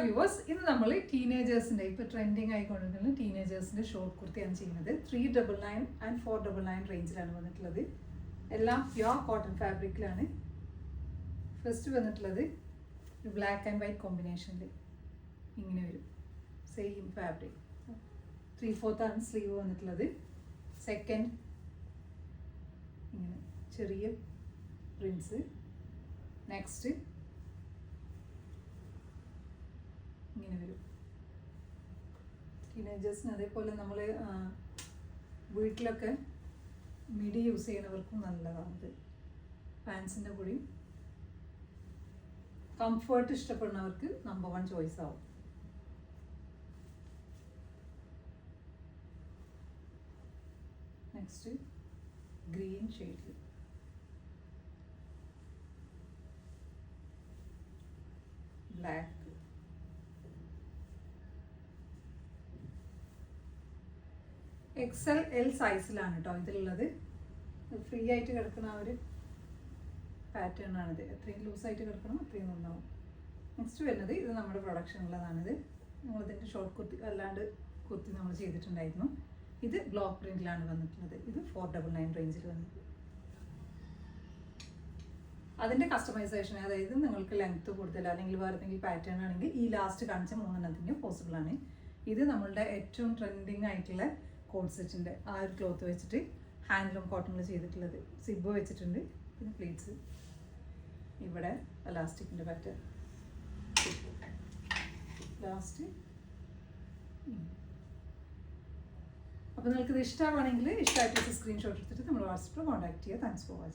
Viewers, ഇന്ന് നമ്മൾ ടീനേജേഴ്സിൻ്റെ ഇപ്പോൾ ട്രെൻഡിങ് ആയിക്കൊണ്ടിരിക്കുന്ന ടീനേജേഴ്സിൻ്റെ ഷോർട്ട് കുർത്തിയാണ് ചെയ്യുന്നത്. 399 ആൻഡ് 499 റേഞ്ചിലാണ് വന്നിട്ടുള്ളത്. എല്ലാം പ്യുവർ കോട്ടൺ ഫാബ്രിക്കിലാണ്. ഫസ്റ്റ് വന്നിട്ടുള്ളത് ബ്ലാക്ക് ആൻഡ് വൈറ്റ് കോമ്പിനേഷനിൽ ഇങ്ങനെ വരും. Same fabric. 3/4 സ്ലീവ് വന്നിട്ടുള്ളത്. സെക്കൻഡ് ഇങ്ങനെ ചെറിയ പ്രിൻസ്. നെക്സ്റ്റ് ഇങ്ങനെ വരും. ടീനേജേഴ്സിന് അതേപോലെ നമ്മൾ വീട്ടിലൊക്കെ മിഡി യൂസ് ചെയ്യുന്നവർക്കും നല്ലതാണത്. പാൻസിൻ്റെ കൂടി കംഫർട്ട് ഇഷ്ടപ്പെടുന്നവർക്ക് നമ്പർ 1 ചോയ്സ് ആവും. നെക്സ്റ്റ് ഗ്രീൻ ഷെയ്ഡിൽ ബ്ലാക്ക്. XL സൈസിലാണ് കേട്ടോ ഇതിലുള്ളത്. ഫ്രീ ആയിട്ട് കിടക്കുന്ന ആ ഒരു പാറ്റേൺ ആണിത്. എത്രയും ലൂസായിട്ട് കിടക്കണം അത്രയും നന്നാവും. നെക്സ്റ്റ് വരുന്നത് ഇത് നമ്മുടെ പ്രൊഡക്ഷനുള്ളതാണിത്. നമ്മളിതിൻ്റെ ഷോർട്ട് കുർത്തി അല്ലാണ്ട് കുർത്തി നമ്മൾ ചെയ്തിട്ടുണ്ടായിരുന്നു. ഇത് ബ്ലോക്ക് പ്രിന്റിലാണ് വന്നിട്ടുള്ളത്. ഇത് 499 റേഞ്ചിൽ വന്നത്. അതിൻ്റെ കസ്റ്റമൈസേഷൻ, അതായത് നിങ്ങൾക്ക് ലെങ്ത്ത് കൂടുതൽ അല്ലെങ്കിൽ വേറെ എന്തെങ്കിലും പാറ്റേൺ ആണെങ്കിൽ ഈ ലാസ്റ്റ് കാണിച്ച 3 പോസിബിൾ ആണ്. ഇത് നമ്മളുടെ ഏറ്റവും ട്രെൻഡിങ് ആയിട്ടുള്ള കോഡ് സെറ്റിൻ്റെ ആ ഒരു ക്ലോത്ത് വെച്ചിട്ട് ഹാൻഡ്ലൂം കോട്ടണിൽ ചെയ്തിട്ടുള്ളത്. സിബ് വെച്ചിട്ടുണ്ട്. പിന്നെ പ്ലീറ്റ്സ്, ഇവിടെ എലാസ്റ്റിക്കിൻ്റെ പാറ്റേൺ. ലാസ്റ്റ് അപ്പോൾ നിങ്ങൾക്കിത് ഇഷ്ടമാണെങ്കിൽ ഇഷ്ടമായിട്ട് സ്ക്രീൻഷോട്ട് എടുത്തിട്ട് നമ്മൾ വാട്സപ്പിൽ കോൺടാക്ട് ചെയ്യുക. Thanks for watching.